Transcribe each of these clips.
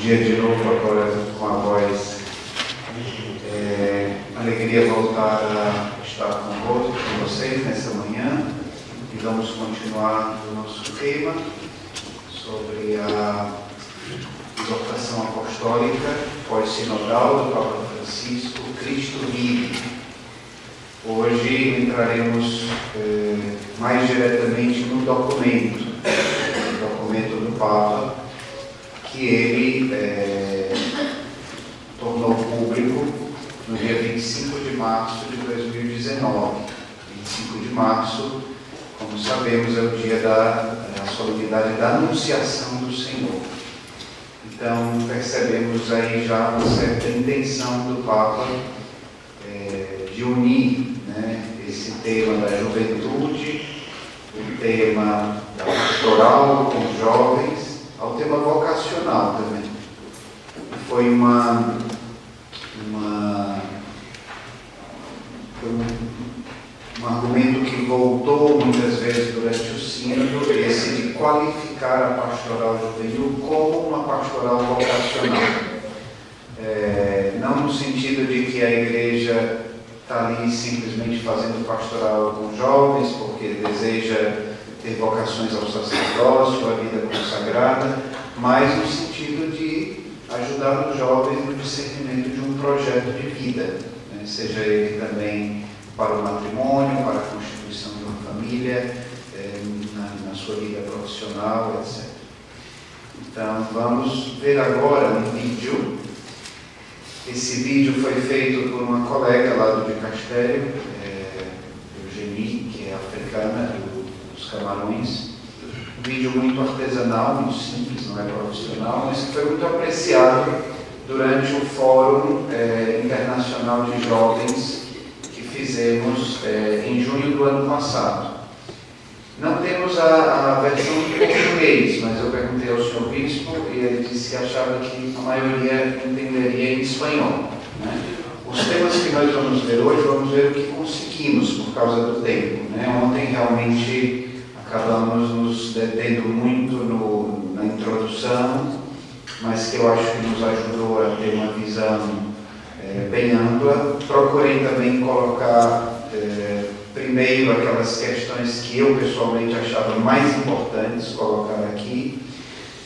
dia de novo agora com a voz. Alegria voltar a estar convosco, com vocês nessa manhã, e vamos continuar o nosso tema sobre a exortação apostólica pós-sinodal do Papa Francisco, Cristo vive. Hoje entraremos mais diretamente no documento do Papa, que ele tornou público no dia 25 de março de 2019. 25 de março, como sabemos, é o dia da solenidade da Anunciação do Senhor. Então, percebemos aí já uma certa intenção do Papa de unir, esse tema da juventude, o tema da pastoral com os jovens, ao tema vocacional também. Foi um argumento que voltou muitas vezes durante o sínodo, esse de qualificar a pastoral juvenil como uma pastoral vocacional. Não no sentido de que a igreja está ali simplesmente fazendo pastoral com jovens, porque deseja ter vocações ao sacerdócio, à vida consagrada, mas no sentido de ajudar os jovens no discernimento de um projeto de vida, seja ele também para o matrimônio, para a constituição de uma família, na sua vida profissional, etc. Então, vamos ver agora um vídeo. Esse vídeo foi feito por uma colega lá do dicastério, Eugenie, que é africana, dos Camarões. Um vídeo muito artesanal, muito simples, não é profissional, mas que foi muito apreciado durante o Fórum Internacional de Jovens que fizemos em junho do ano passado. Não temos a versão em português, mas eu perguntei ao senhor bispo e ele disse que achava que a maioria entenderia em espanhol. Os temas que nós vamos ver hoje, vamos ver o que conseguimos por causa do tempo. Ontem realmente acabamos nos detendo muito na introdução, mas que eu acho que nos ajudou a ter uma visão bem ampla. Procurei também colocar primeiro aquelas questões que eu pessoalmente achava mais importantes colocar aqui,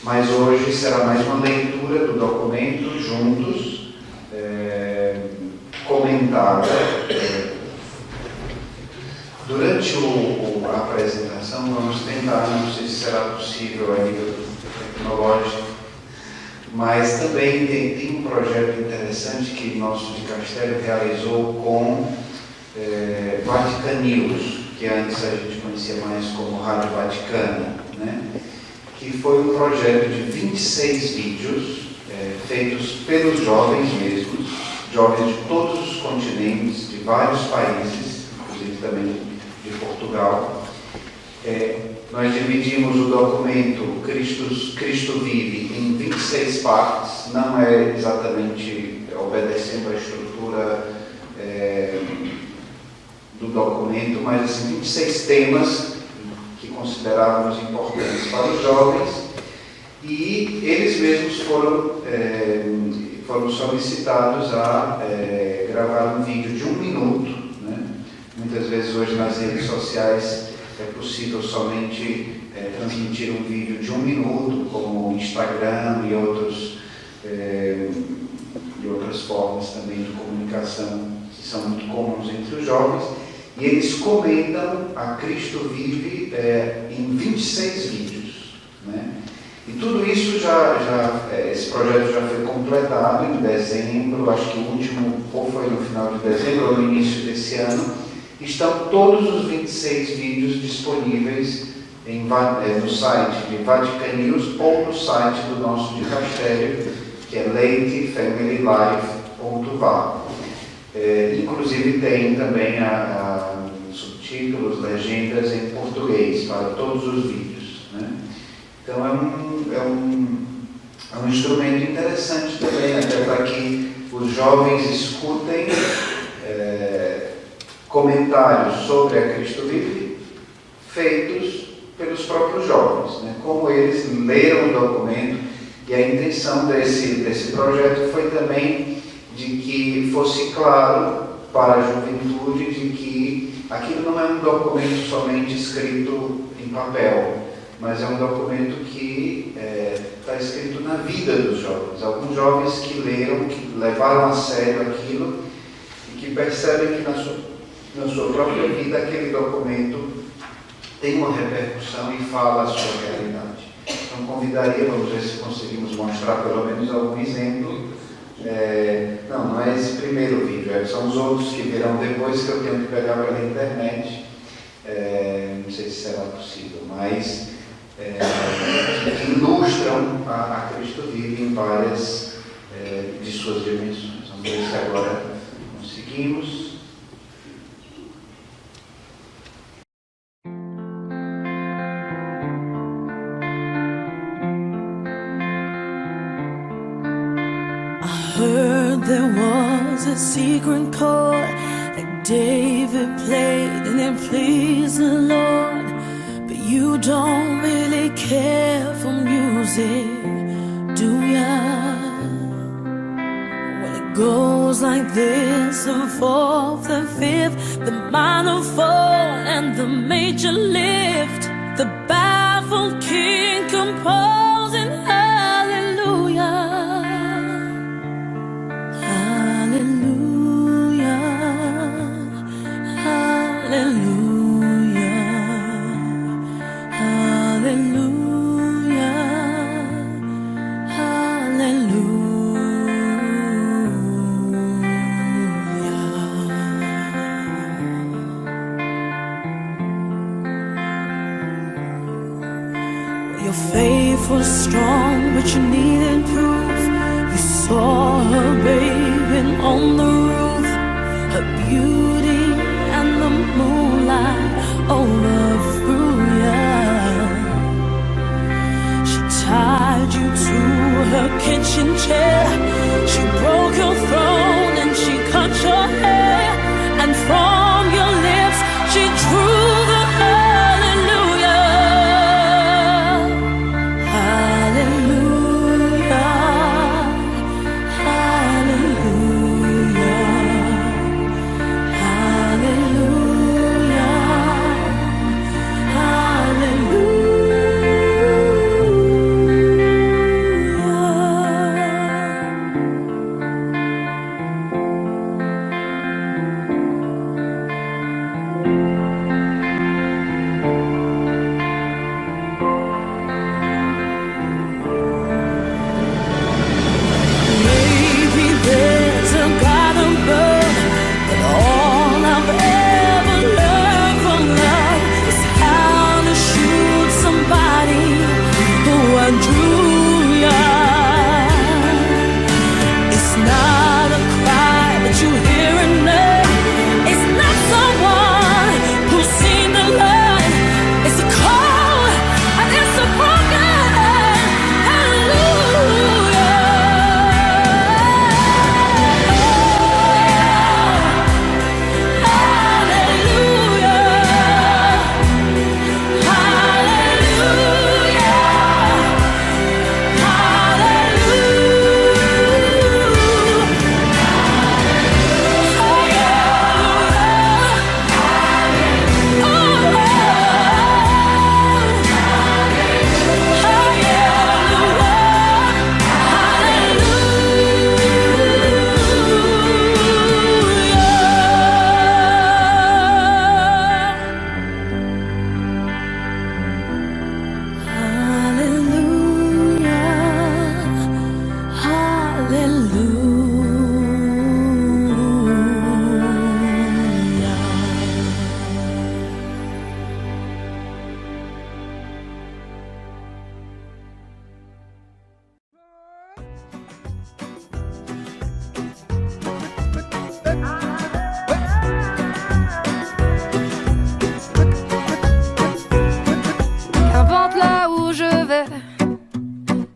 mas hoje será mais uma leitura do documento juntos, comentada. Durante a apresentação vamos tentar, não sei se será possível a nível tecnológico, mas também tem um projeto interessante que nosso dicastério realizou com Vatican News, que antes a gente conhecia mais como Rádio Vaticana, que foi um projeto de 26 vídeos feitos pelos jovens mesmos, jovens de todos os continentes, de vários países, inclusive também de Portugal. Nós dividimos o documento Cristo Vive em 26 partes, não é exatamente obedecendo a estrutura do documento, mas assim, 26 temas que considerávamos importantes para os jovens, e eles mesmos foram solicitados a gravar um vídeo de 1 minuto. Muitas vezes hoje nas redes sociais é possível somente transmitir um vídeo de 1 minuto, como o Instagram e outras formas também de comunicação que são muito comuns entre os jovens. E eles comentam a Cristo Vive em 26 vídeos. E tudo isso esse projeto já foi completado em dezembro, acho que o último ou foi no final de dezembro ou no início desse ano. Estão todos os 26 vídeos disponíveis no site de Vatican News ou no site do nosso dicastério, que é leitefamilylife.va. Inclusive tem também subtítulos, legendas em português para todos os vídeos. Então é um instrumento interessante também, até para que os jovens escutem comentários sobre a Cristo Vive feitos pelos próprios jovens, como eles leram o documento E a intenção desse projeto foi também de que fosse claro para a juventude de que aquilo não é um documento somente escrito em papel, mas é um documento que está escrito na vida dos jovens. Alguns jovens que leram, que levaram a sério aquilo e que percebem que na sua própria vida aquele documento tem uma repercussão e fala a sua realidade. Então convidaria, vamos ver se conseguimos mostrar pelo menos algum exemplo. Não é esse primeiro vídeo, são os outros que virão depois, que eu tenho que pegar pela internet. Não sei se será possível, mas que ilustram a Cristo vive em várias de suas dimensões. Vamos ver se agora conseguimos. Heard there was a secret chord that David played and it pleased the Lord. But you don't really care for music, do ya? Well, it goes like this: the fourth, the fifth, the minor fall, and the major lift. The baffled king composing hallelujah. Your faith was strong, but you needed proof. You saw her bathing on the roof, her beauty and the moonlight overthrew ya. She tied you to her kitchen chair, she broke your throne and she cut your hair, and from your lips she drew the hallelujah.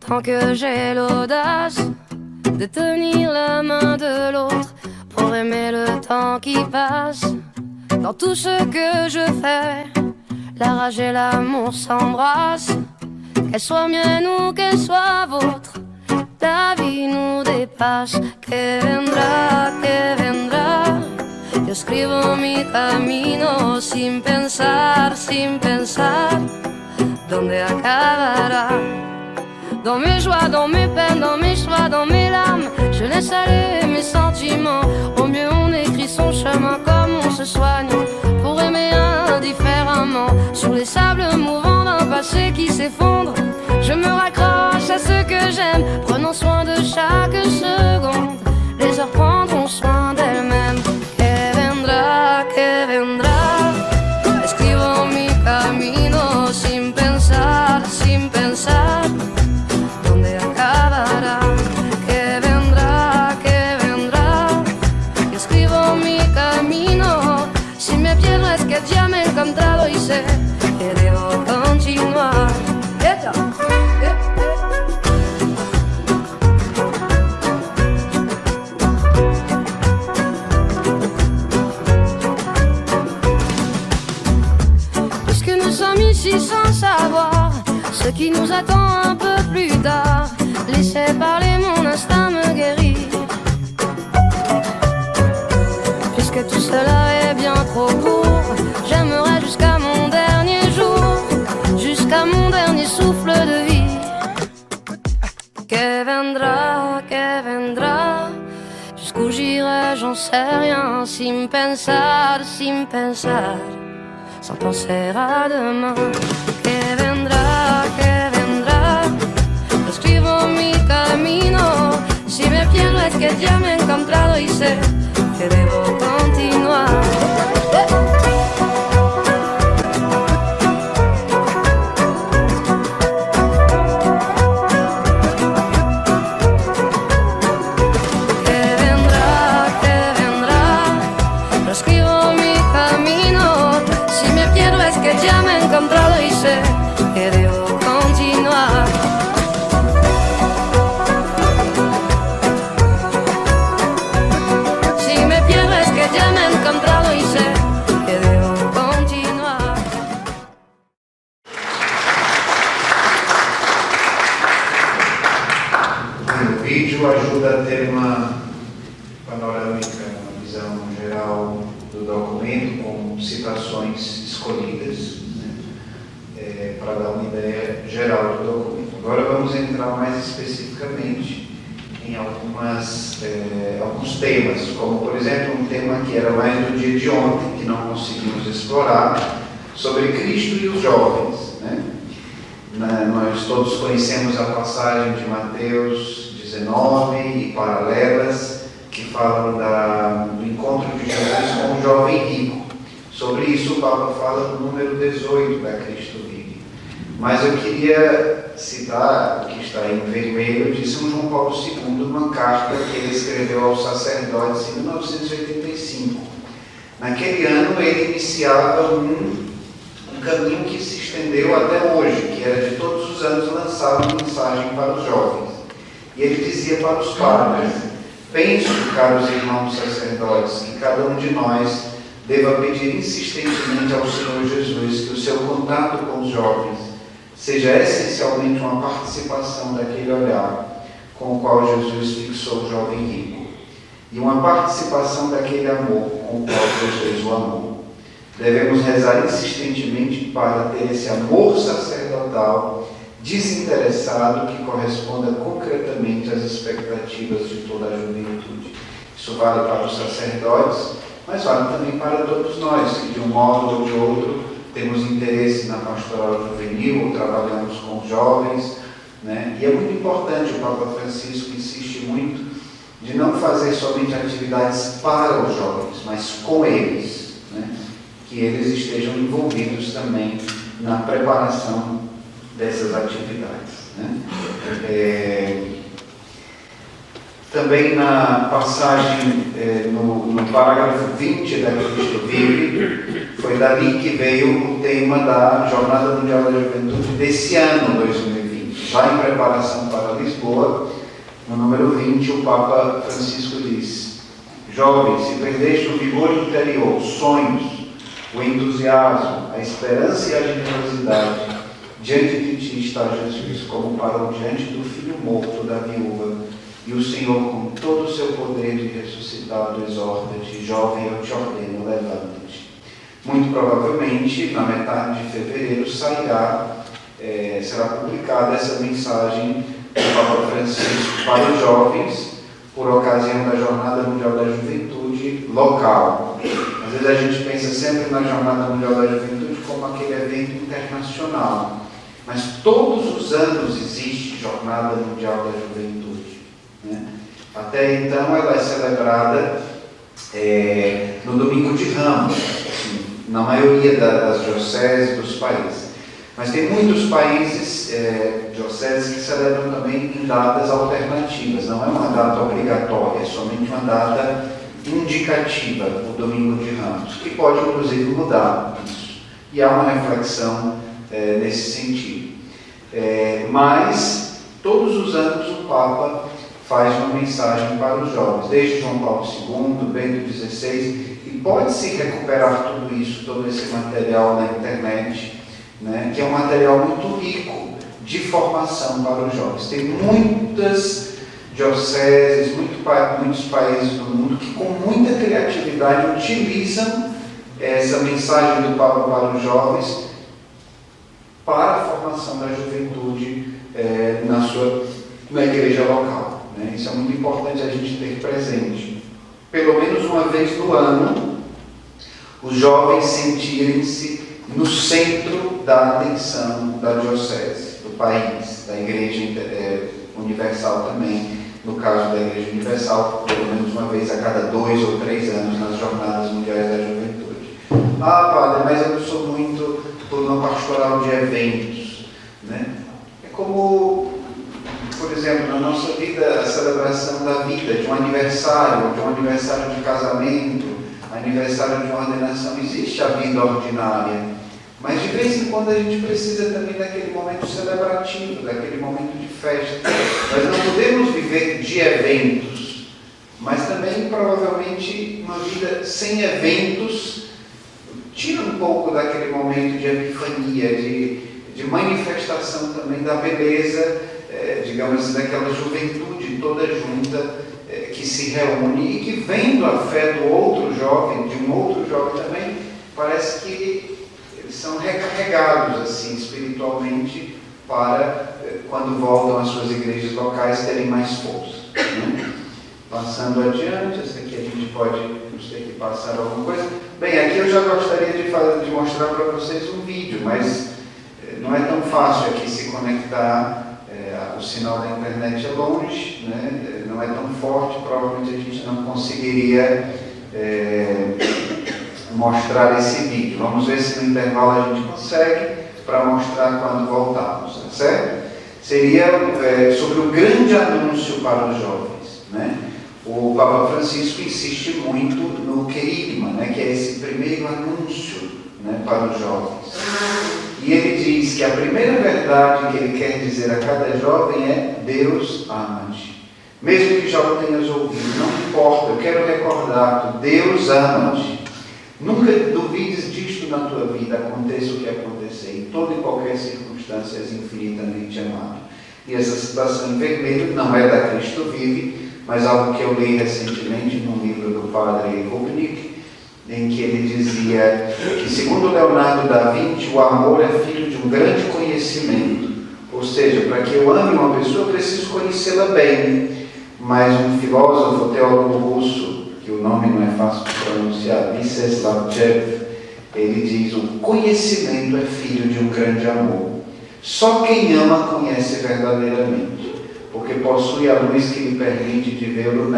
Tant que j'ai l'audace de tenir la main de l'autre pour aimer le temps qui passe. Dans tout ce que je fais, la rage et l'amour s'embrassent. Qu'elle soit mienne ou qu'elle soit vôtre, la vie nous dépasse. Que vendrá, que vendrá. Yo escribo mi camino sin pensar, dónde acabará. Dans mes joies, dans mes peines, dans mes choix, dans mes larmes, je laisse aller mes sentiments. Au mieux on écrit son chemin comme on se soigne, pour aimer indifféremment. Sur les sables mouvants d'un passé qui s'effondre, je me raccroche à ce que j'aime, prenant soin de chaque seconde. Les heures prendront soin d'elles-mêmes. Que vendrá. Escribo mi camino sin pensar, dónde acabará. Que vendrá, que vendrá. Escribo mi camino, si me pierdo es que ya me he encontrado y sé que debo continuar. Ici sans savoir ce qui nous attend un peu plus tard, laissez parler, mon instinct me guérit. Puisque tout cela est bien trop court, j'aimerais jusqu'à mon dernier jour, jusqu'à mon dernier souffle de vie. Que vendrá, jusqu'où j'irai, j'en sais rien, sin pensar, sans penser à demain. Que vendrá, escribo mi camino, si me pierdo es que ya me he encontrado y sé que debo continuar. Ya me he encontrado y sé que debo continuar. Si me pierdo es que ya me he encontrado y sé que debo continuar. O vídeo ajuda a ter uma panorâmica, uma visão geral do documento com citações escolhidas, né, para dar uma ideia geral do documento. Agora vamos entrar mais especificamente em alguns temas, como por exemplo um tema que era mais do dia de ontem, que não conseguimos explorar, sobre Cristo e os jovens, né? Nós todos conhecemos a passagem de Mateus 19 e paralelas, que falam do encontro de Jesus com o jovem rico. Sobre isso o Papa fala no número 18 da Cristo Vive. Mas eu queria citar o que está aí em vermelho de São João Paulo II, uma carta que ele escreveu aos sacerdotes em 1985. Naquele ano ele iniciava um caminho que se estendeu até hoje, que era de todos os anos lançar uma mensagem para os jovens. E ele dizia para os padres: penso, caros irmãos sacerdotes, que cada um de nós deva pedir insistentemente ao Senhor Jesus que o seu contato com os jovens seja essencialmente uma participação daquele olhar com o qual Jesus fixou o jovem rico, e uma participação daquele amor com o qual Jesus o amou. Devemos rezar insistentemente para ter esse amor sacerdotal desinteressado que corresponda concretamente às expectativas de toda a juventude. Isso vale para os sacerdotes, mas vale também para todos nós, que de um modo ou de outro temos interesse na pastoral juvenil, ou trabalhamos com os jovens, né? E é muito importante, o Papa Francisco insiste muito, de não fazer somente atividades para os jovens, mas com eles, né? Que eles estejam envolvidos também na preparação dessas atividades, né? Também na passagem, no parágrafo 20 da Cristo Vive, foi dali que veio o tema da Jornada Mundial da Juventude desse ano, 2020. Já em preparação para Lisboa, no número 20, o Papa Francisco diz: jovens, se perdeste o vigor interior, os sonhos, o entusiasmo, a esperança e a generosidade, diante de ti está Jesus, como parou diante do filho morto da viúva, e o Senhor, com todo o seu poder de ressuscitado, exorta-te: jovem, eu te ordeno, levanta-te. Muito provavelmente, na metade de fevereiro, será publicada essa mensagem do Papa Francisco para os jovens, por ocasião da Jornada Mundial da Juventude local. Às vezes a gente pensa sempre na Jornada Mundial da Juventude como aquele evento internacional, mas todos os anos existe Jornada Mundial da Juventude, né? Até então ela é celebrada no Domingo de Ramos, assim, na maioria das dioceses dos países. Mas tem muitos países, dioceses, que celebram também em datas alternativas. Não é uma data obrigatória, é somente uma data indicativa, o Domingo de Ramos, que pode inclusive mudar isso. E há uma reflexão nesse sentido. Mas todos os anos o Papa faz uma mensagem para os jovens, desde João Paulo II, Bento XVI, e pode-se recuperar tudo isso, todo esse material na internet, né, que é um material muito rico de formação para os jovens. Tem muitas dioceses, muitos países do mundo que com muita criatividade utilizam essa mensagem do Papa para os jovens para a formação da juventude na igreja local, né? Isso é muito importante a gente ter presente. Pelo menos uma vez no ano, os jovens sentirem-se no centro da atenção da diocese, do país, da Igreja Universal também, no caso da Igreja Universal, pelo menos uma vez a cada 2 ou 3 anos nas Jornadas Mundiais da Juventude. Ah, padre, mas eu não sou muito turma pastoral de eventos, né? É como, por exemplo, na nossa vida, a celebração da vida, de um aniversário de casamento, aniversário de uma ordenação. Existe a vida ordinária, mas de vez em quando a gente precisa também daquele momento celebrativo, daquele momento de festa. Nós não podemos viver de eventos, mas também provavelmente uma vida sem eventos tira um pouco daquele momento de epifania, de manifestação também da beleza, digamos assim, daquela juventude toda junta, que se reúne e que, vendo a fé do outro jovem, de um outro jovem também, parece que eles são recarregados assim espiritualmente para, quando voltam às suas igrejas locais, terem mais força, né? Passando adiante, essa aqui a gente pode ter que passar alguma coisa. Bem, aqui eu já gostaria de mostrar para vocês um vídeo, mas não é tão fácil aqui se conectar. O sinal da internet é longe, né? Não é tão forte, provavelmente a gente não conseguiria mostrar esse vídeo. Vamos ver se no intervalo a gente consegue, para mostrar quando voltarmos, tá certo? Seria sobre o grande anúncio para os jovens, né? O Papa Francisco insiste muito no querigma, né? Que é esse primeiro anúncio, né, para os jovens. E ele diz que a primeira verdade que ele quer dizer a cada jovem é: Deus ama-te. Mesmo que já o tenhas ouvido, não importa, eu quero recordar-te, Deus ama-te. Nunca duvides disto na tua vida, aconteça o que acontecer, em toda e qualquer circunstância és infinitamente amado. E essa citação em vermelho não é da Cristo Vive, mas algo que eu li recentemente num livro do padre Rubnik, em que ele dizia que, segundo Leonardo da Vinci, o amor é filho de um grande conhecimento. Ou seja, para que eu ame uma pessoa, eu preciso conhecê-la bem. Mas um filósofo, teólogo russo, que o nome não é fácil de pronunciar, Vyacheslav, ele diz: o conhecimento é filho de um grande amor. Só quem ama conhece verdadeiramente, porque possui a luz que lhe permite de ver os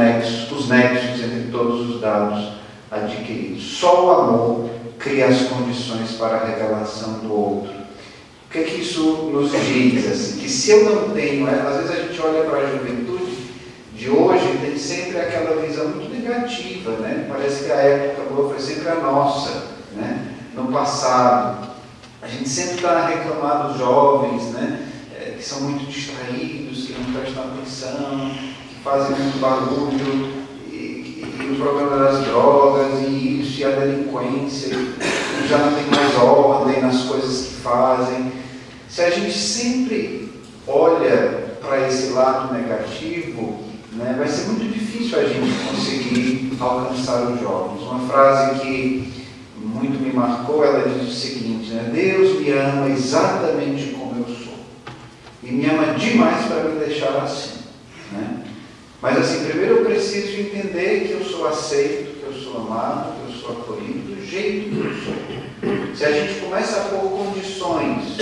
nexos entre todos os dados adquiridos. Só o amor cria as condições para a revelação do outro. O que é que isso nos diz? Assim, que se eu não tenho, às vezes a gente olha para a juventude de hoje, tem sempre aquela visão muito negativa, né? Parece que a época boa foi sempre a nossa, né? No passado. A gente sempre está a reclamar dos jovens, né? Que são muito distraídos, que não prestam atenção, que fazem muito barulho, e o problema das drogas, e isso, e a delinquência, e já não tem mais ordem nas coisas que fazem. Se a gente sempre olha para esse lado negativo, né, vai ser muito difícil a gente conseguir alcançar os jovens. Uma frase que muito me marcou, ela diz o seguinte, né, Deus me ama exatamente como eu sou. E me ama demais para me deixar assim. Né? Mas assim, primeiro eu preciso entender que eu sou aceito, que eu sou amado, que eu sou acolhido do jeito que eu sou. Se a gente começa a pôr condições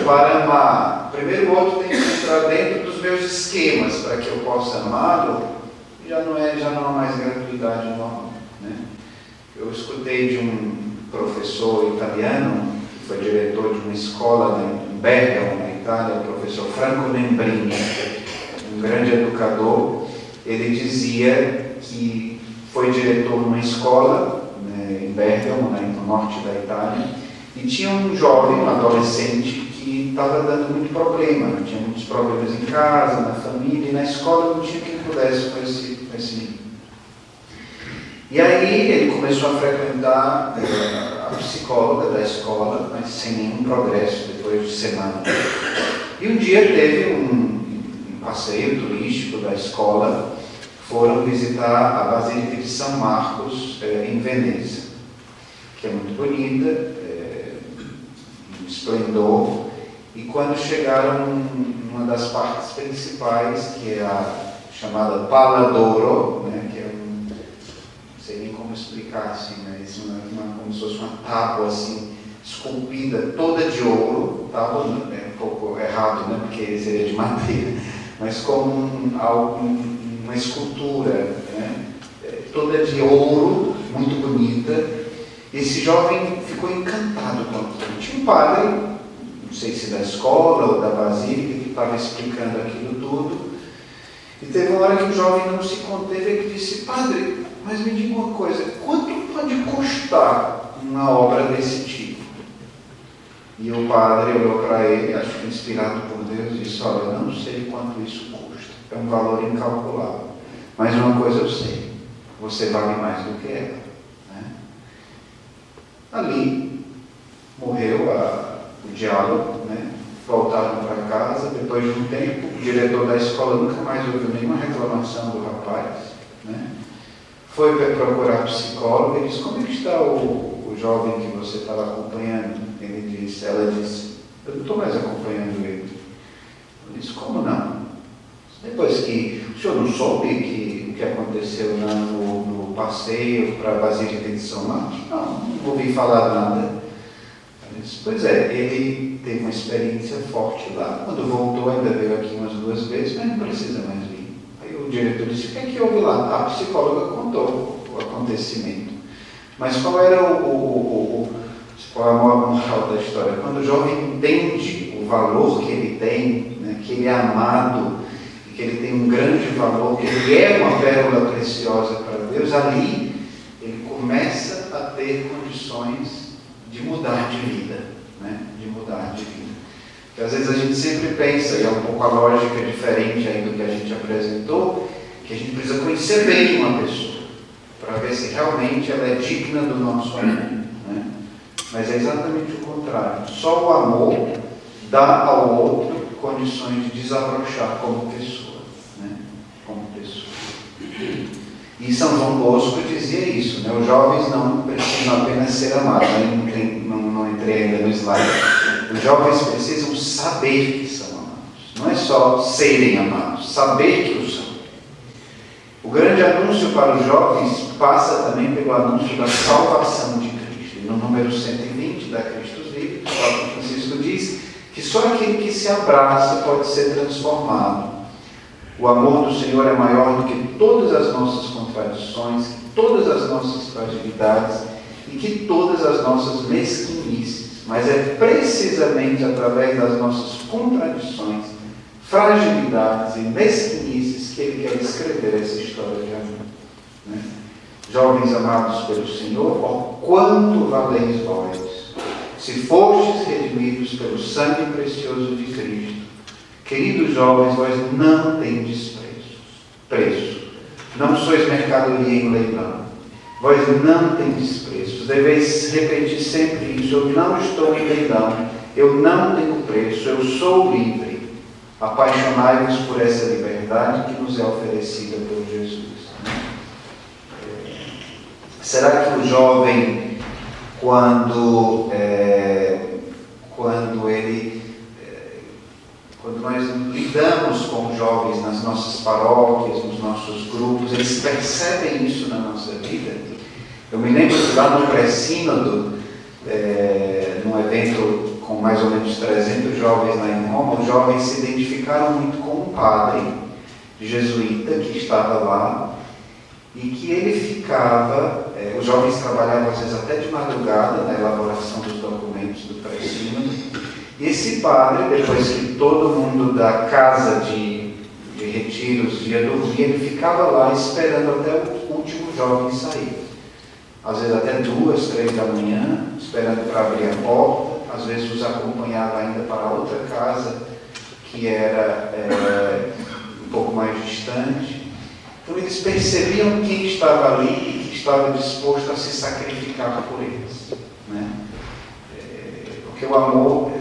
para amar, primeiro o outro tem que entrar dentro dos meus esquemas para que eu possa amá-lo, já não há mais gratuidade no amor. Né? Eu escutei de um professor italiano, que foi diretor de uma escola em Bergamo, na Itália, o professor Franco Membrini, um grande educador. Ele dizia que foi diretor de uma escola, né, em Bergamo, no norte da Itália, e tinha um jovem, um adolescente, que estava dando muito problema, tinha muitos problemas em casa, na família, e na escola não tinha quem pudesse com esse menino. E aí ele começou a frequentar a psicóloga da escola, mas sem nenhum progresso depois de semanas. E um dia teve um passeio turístico da escola, foram visitar a Basílica de São Marcos em Veneza, que é muito bonita, um esplendor. E quando chegaram numa das partes principais, que é a chamada Pala d'Oro, né, que é não sei nem como explicar assim, mas como se fosse uma tábua assim, esculpida toda de ouro, tábua é um pouco errado, né, porque seria de madeira, mas como uma escultura, né, toda de ouro, muito bonita. Esse jovem ficou encantado com aquilo. Tinha um padre, não sei se da escola ou da basílica, que estava explicando aquilo tudo. E teve uma hora que o jovem não se conteve e disse, padre, mas me diga uma coisa, quanto pode custar uma obra desse tipo? E o padre olhou para ele, acho que inspirado por Deus, e disse, olha, eu não sei quanto isso custa, é um valor incalculável, mas uma coisa eu sei, você vale mais do que ela. Né? Ali morreu o diálogo, né? Voltaram para casa, depois de um tempo, o diretor da escola nunca mais ouviu nenhuma reclamação do rapaz. Né? Foi procurar psicólogo e disse, como é que está o jovem que você estava acompanhando? Ela disse, eu não estou mais acompanhando ele. Eu disse, como não? Depois que o senhor não soube o que aconteceu no passeio para a Basílica de São Marcos? Não ouvi falar nada. Eu disse, pois é, ele teve uma experiência forte lá. Quando voltou, ainda veio aqui umas 2 vezes, mas não precisa mais vir. Aí o diretor disse, o que é que houve lá? A psicóloga contou o acontecimento. Mas qual era qual é a moral da história? Quando o jovem entende o valor que ele tem, né, que ele é amado, que ele tem um grande valor, que ele é uma pérola preciosa para Deus, ali ele começa a ter condições de mudar de vida, né? De mudar de vida. Porque às vezes a gente sempre pensa, e é um pouco a lógica diferente aí do que a gente apresentou, que a gente precisa conhecer bem uma pessoa, para ver se realmente ela é digna do nosso amor. Né? Mas é exatamente o contrário. Só o amor dá ao outro condições de desabrochar como pessoa. Né? Como pessoa. E São João Bosco dizia isso, né? Os jovens não precisam apenas ser amados, não entrei ainda no slide. Os jovens precisam saber que são amados, não é só serem amados, saber que o são. O grande anúncio para os jovens passa também pelo anúncio da salvação de Cristo. E no número 120 da Cristo Vive, o Papa Francisco diz que só aquele que se abraça pode ser transformado. O amor do Senhor é maior do que todas as nossas contradições, que todas as nossas fragilidades e que todas as nossas mesquinices. Mas é precisamente através das nossas contradições, fragilidades e mesquinices que Ele quer escrever essa história de amor. Né? Jovens amados pelo Senhor, ó quanto valeis vós, se fostes redimidos pelo sangue precioso de Cristo. Queridos jovens, vós não tendes preço. Não sois mercadoria em leilão. Vós não tendes preço. Deveis repetir sempre isso. Eu não estou em leilão. eu não tenho preço, eu sou livre. Apaixonai-vos por essa liberdade que nos é oferecida por Jesus. Será que o jovem, quando nós lidamos com os jovens nas nossas paróquias, nos nossos grupos, eles percebem isso na nossa vida? Eu me lembro que lá no pré-sínodo, num evento com mais ou menos 300 jovens lá em Roma, os jovens se identificaram muito com um padre jesuíta que estava lá e que ele ficava, os jovens trabalhavam às vezes até de madrugada na elaboração dos documentos do pré-sínodo. E esse padre, depois que todo mundo da casa de retiros ia dormir, ele ficava lá esperando até o último jovem sair. Às vezes até 2, 3 da manhã, esperando para abrir a porta. Às vezes os acompanhava ainda para outra casa, que era um pouco mais distante. Então eles percebiam quem estava ali e que estava disposto a se sacrificar por eles. Né? Porque o amor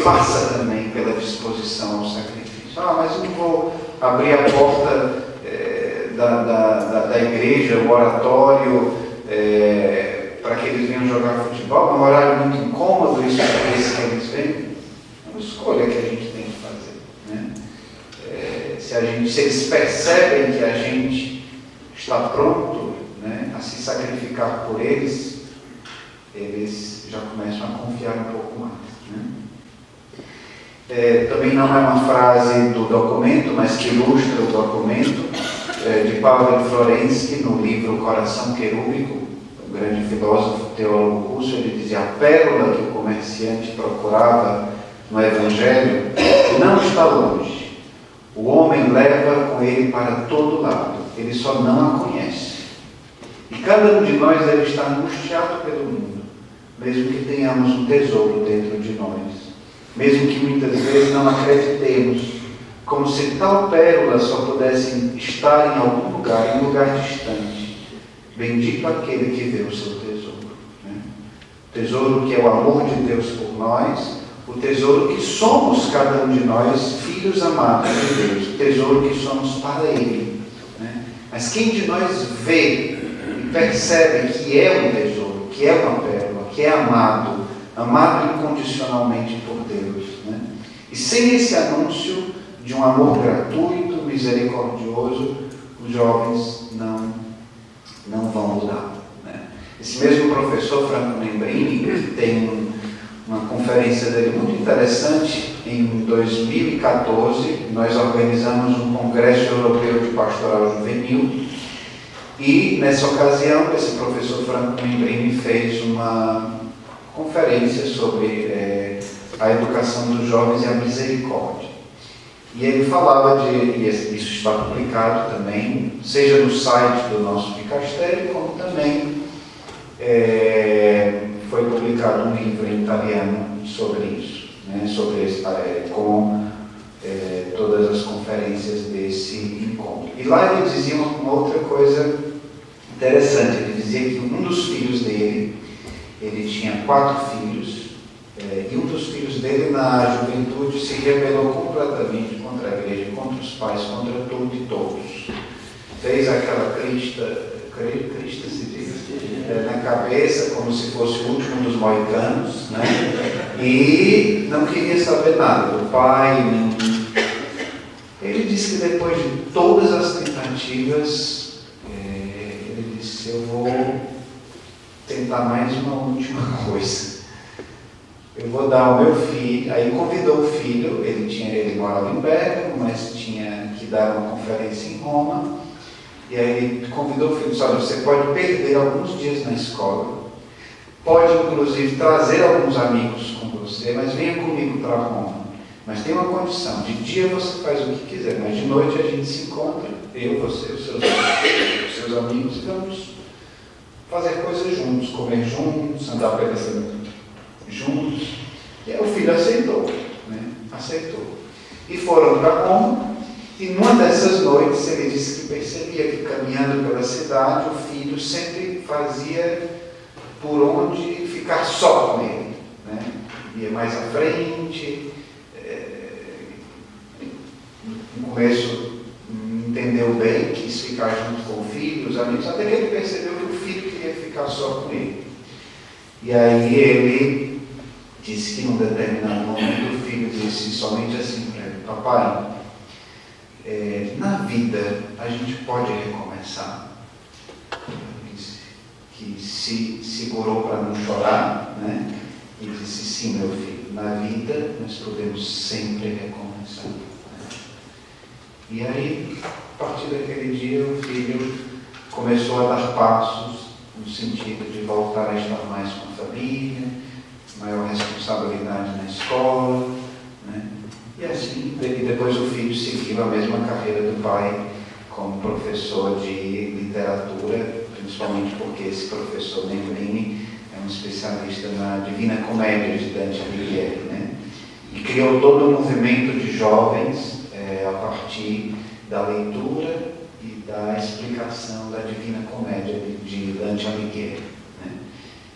passa também pela disposição ao sacrifício. Mas eu não vou abrir a porta da igreja, o oratório, para que eles venham jogar futebol. É um horário muito incômodo, isso é esse que eles vêm. É uma escolha que a gente tem que fazer. Né? Se eles percebem que a gente está pronto, né, a se sacrificar por eles, eles já começam a confiar um pouco mais. Né? Também não é uma frase do documento, mas que ilustra o documento, de Pavel Florensky, no livro Coração Querúbico, o grande filósofo teólogo russo. Ele dizia: a pérola que o comerciante procurava no Evangelho não está longe. O homem leva com ele para todo lado, ele só não a conhece. E cada um de nós deve estar angustiado pelo mundo, mesmo que tenhamos um tesouro dentro de nós. Mesmo que muitas vezes não acreditemos, como se tal pérola só pudesse estar em algum lugar, em um lugar distante. Bendito aquele que vê o seu tesouro. Né? O tesouro que é o amor de Deus por nós, o tesouro que somos cada um de nós, filhos amados de Deus, o tesouro que somos para Ele. Né? Mas quem de nós vê e percebe que é um tesouro, que é uma pérola, que é amado incondicionalmente por Deus, né? E sem esse anúncio de um amor gratuito, misericordioso, os jovens não vão mudar. Né? Esse mesmo professor Franco Membrini tem uma conferência dele muito interessante. Em 2014, nós organizamos um Congresso Europeu de Pastoral Juvenil e, nessa ocasião, esse professor Franco Membrini fez uma conferência sobre a educação dos jovens e a misericórdia. E ele falava e isso está publicado também, seja no site do nosso dicastério, como também foi publicado um livro em italiano sobre isso, né, com todas as conferências desse encontro. E lá ele dizia uma outra coisa interessante. Ele dizia que um dos filhos dele, ele tinha 4 filhos, e um dos filhos dele na juventude se rebelou completamente contra a igreja, contra os pais, contra tudo e todos. Fez aquela crista se diz, na cabeça, como se fosse o último dos moicanos, né? E não queria saber nada do pai. Ele disse que depois de todas as tentativas, ele disse: eu vou tentar mais uma última coisa. Eu vou dar ao meu filho. Aí convidou o filho, ele morava em Bergamo, mas tinha que dar uma conferência em Roma. E aí ele convidou o filho: disse: olha, você pode perder alguns dias na escola, pode inclusive trazer alguns amigos com você, mas venha comigo para Roma. Mas tem uma condição: de dia você faz o que quiser, mas de noite a gente se encontra, eu, você, os seus amigos, e vamos fazer coisas juntos, comer juntos, andar pela cidade juntos. E aí o filho aceitou, né? Aceitou. E foram para Roma, e numa dessas noites ele disse que percebia que, caminhando pela cidade, o filho sempre fazia por onde ficar só com ele, né? ia mais à frente, no começo entendeu bem, quis ficar junto com o filho, os amigos, até que ele percebeu que o filho queria ficar só com ele. E aí ele disse que num determinado momento o filho disse somente assim para ele: papai, na vida a gente pode recomeçar. Ele disse que se segurou para não chorar, né? E disse: sim, meu filho, na vida nós podemos sempre recomeçar. E aí, a partir daquele dia, o filho começou a dar passos no sentido de voltar a estar mais com a família, maior responsabilidade na escola, né? E assim, depois o filho seguiu a mesma carreira do pai como professor de literatura, principalmente porque esse professor Membrini é um especialista na Divina Comédia de Dante Alighieri, né? E criou todo um movimento de jovens a partir da leitura e da explicação da Divina Comédia de Dante Alighieri, né?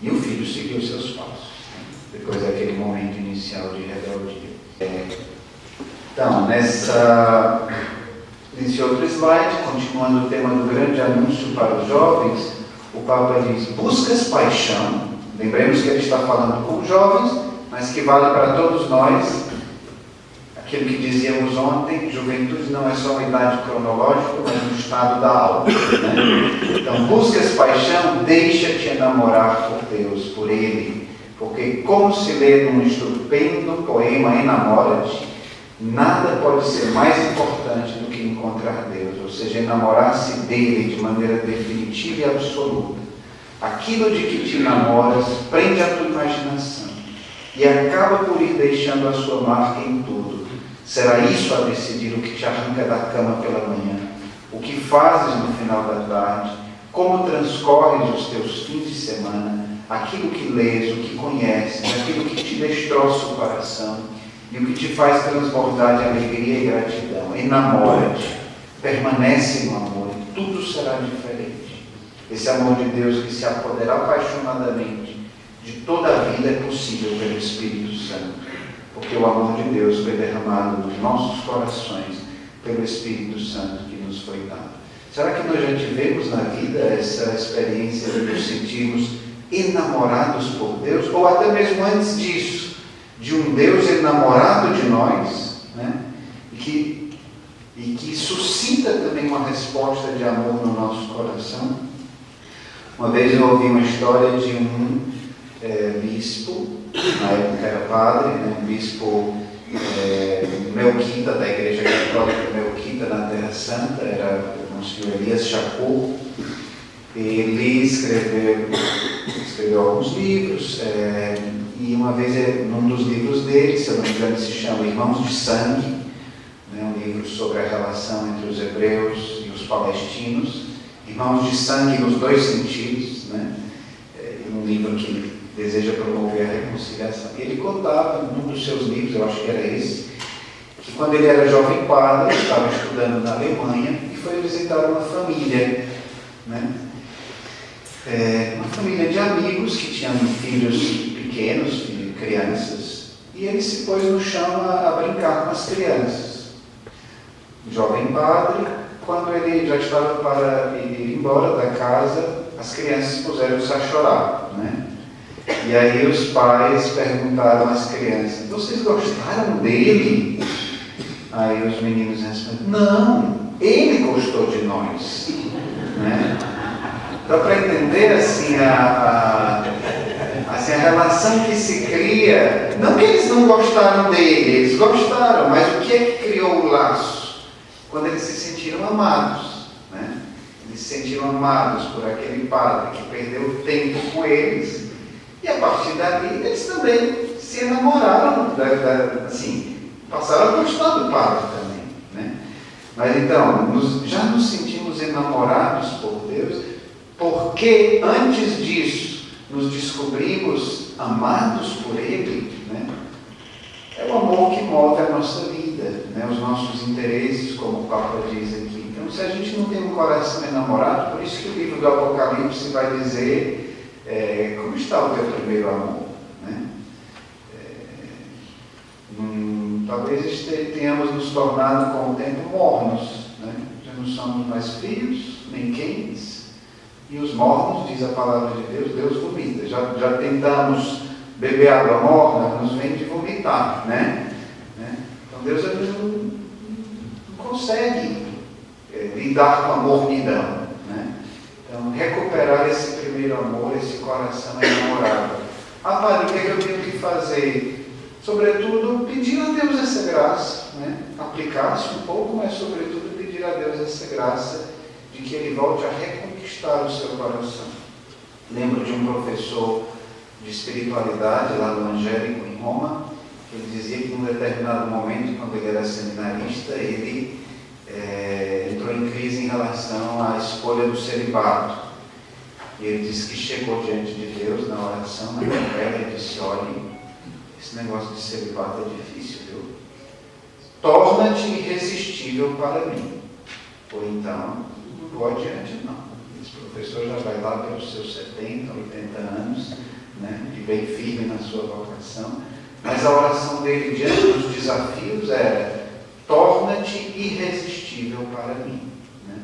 E o filho seguiu seus passos, né? Depois daquele momento inicial de rebeldia. Então, nesse outro slide, continuando o tema do grande anúncio para os jovens, o Papa diz: buscas paixão. Lembremos que ele está falando com os jovens, mas que vale para todos nós. Aquilo que dizíamos ontem, juventude não é só uma idade cronológica, mas um estado da alma, né? Então, buscas paixão, deixa-te enamorar por Deus, por Ele, porque como se lê num estupendo poema Enamora-te, nada pode ser mais importante do que encontrar Deus, ou seja, enamorar-se dele de maneira definitiva e absoluta. Aquilo de que te enamoras prende a tua imaginação e acaba por ir deixando a sua marca em tudo. Será isso a decidir o que te arranca da cama pela manhã, o que fazes no final da tarde, como transcorres os teus fins de semana, aquilo que lês, o que conheces, aquilo que te destroça o coração e o que te faz transbordar de alegria e gratidão. Enamora-te, permanece no amor e tudo será diferente. Esse amor de Deus que se apodera apaixonadamente de toda a vida é possível pelo Espírito Santo, porque o amor de Deus foi derramado nos nossos corações pelo Espírito Santo que nos foi dado. Será que nós já tivemos na vida essa experiência de nos sentirmos enamorados por Deus? Ou até mesmo antes disso, de um Deus enamorado de nós, né? E que suscita também uma resposta de amor no nosso coração? Uma vez eu ouvi uma história de um bispo, na época era padre, né? Um bispo Melquita, da Igreja Católica Melquita, na Terra Santa, era o senhor Elias Chaput. Ele escreveu alguns livros, e uma vez, num dos livros dele, se eu não me engano, se chama Irmãos de Sangue, né? Um livro sobre a relação entre os hebreus e os palestinos, Irmãos de Sangue nos dois sentidos, né? Um livro que deseja promover a reconciliação. Ele contava, num dos seus livros, eu acho que era esse, que quando ele era jovem padre, estava estudando na Alemanha e foi visitar uma família, né? Uma família de amigos que tinham filhos pequenos, crianças, e ele se pôs no chão a brincar com as crianças. O jovem padre, quando ele já estava para ir embora da casa, as crianças puseram-se a chorar, né? E aí os pais perguntaram às crianças: vocês gostaram dele? Aí os meninos responderam: não, ele gostou de nós, né? Dá para entender assim a relação que se cria. Não que eles não gostaram dele, eles gostaram, mas o que é que criou o laço? Quando eles se sentiram amados, né? Eles se sentiram amados por aquele padre que perdeu tempo com eles, e a partir dali eles também se enamoraram, assim, passaram a gostar do padre também, né? Mas então, já nos sentimos enamorados por Deus, porque antes disso nos descobrimos amados por Ele, né? É o amor que move a nossa vida, né? Os nossos interesses, como o Papa diz aqui. Então, se a gente não tem um coração enamorado, por isso que o livro do Apocalipse vai dizer como está o teu primeiro amor, né? talvez tenhamos nos tornado com o tempo mornos, né? Já não somos mais frios, nem quentes, e os mornos, diz a palavra de Deus, Deus vomita. Já tentamos beber água morna, nos vem de vomitar, né? Então Deus não consegue lidar com a mornidão, né? Então, recuperar esse primeiro amor, esse coração enamorado. Padre, o que eu tenho que fazer? Sobretudo, pedir a Deus essa graça, né? Aplicar-se um pouco, mas sobretudo pedir a Deus essa graça de que Ele volte a reconquistar o seu coração. Lembro de um professor de espiritualidade lá no Angélico, em Roma, que ele dizia que em um determinado momento, quando ele era seminarista, ele entrou em crise em relação à escolha do celibato. E ele disse que chegou diante de Deus na oração, na capela, e disse: olhe, esse negócio de celibato é difícil, viu? Torna-te irresistível para mim, ou então não vou adiante não. Esse professor já vai lá pelos seus 70, 80 anos, né, de bem firme na sua vocação, mas a oração dele diante dos desafios era: torna-te irresistível para mim, né?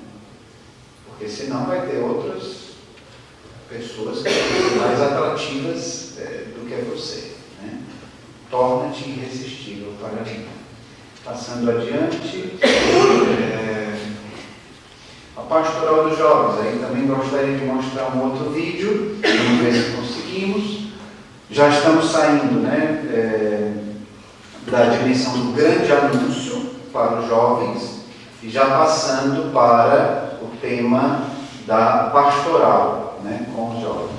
Porque senão vai ter outras pessoas que são mais atrativas do que você, né? Torna-te irresistível para mim. Passando adiante, a pastoral dos jovens. Aí também gostaria de mostrar um outro vídeo, vamos ver se conseguimos. Já estamos saindo, né, da dimensão do grande anúncio para os jovens e já passando para o tema da pastoral, né, com os jovens.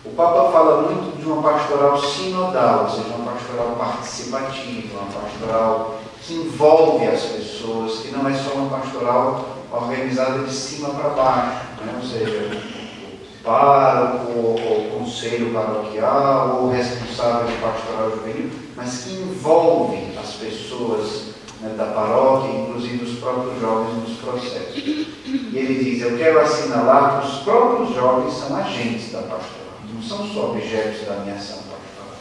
O Papa fala muito de uma pastoral sinodal, ou seja, uma pastoral participativa, uma pastoral que envolve as pessoas, que não é só uma pastoral organizada de cima para baixo, né? Ou seja, o pároco, ou o conselho paroquial, ou o responsável de pastoral juvenil, mas que envolve as pessoas, né, da paróquia, inclusive os próprios jovens nos processos. E ele diz: eu quero assinalar que os próprios jovens são agentes da pastoral, não são só objetos da minha ação pastoral,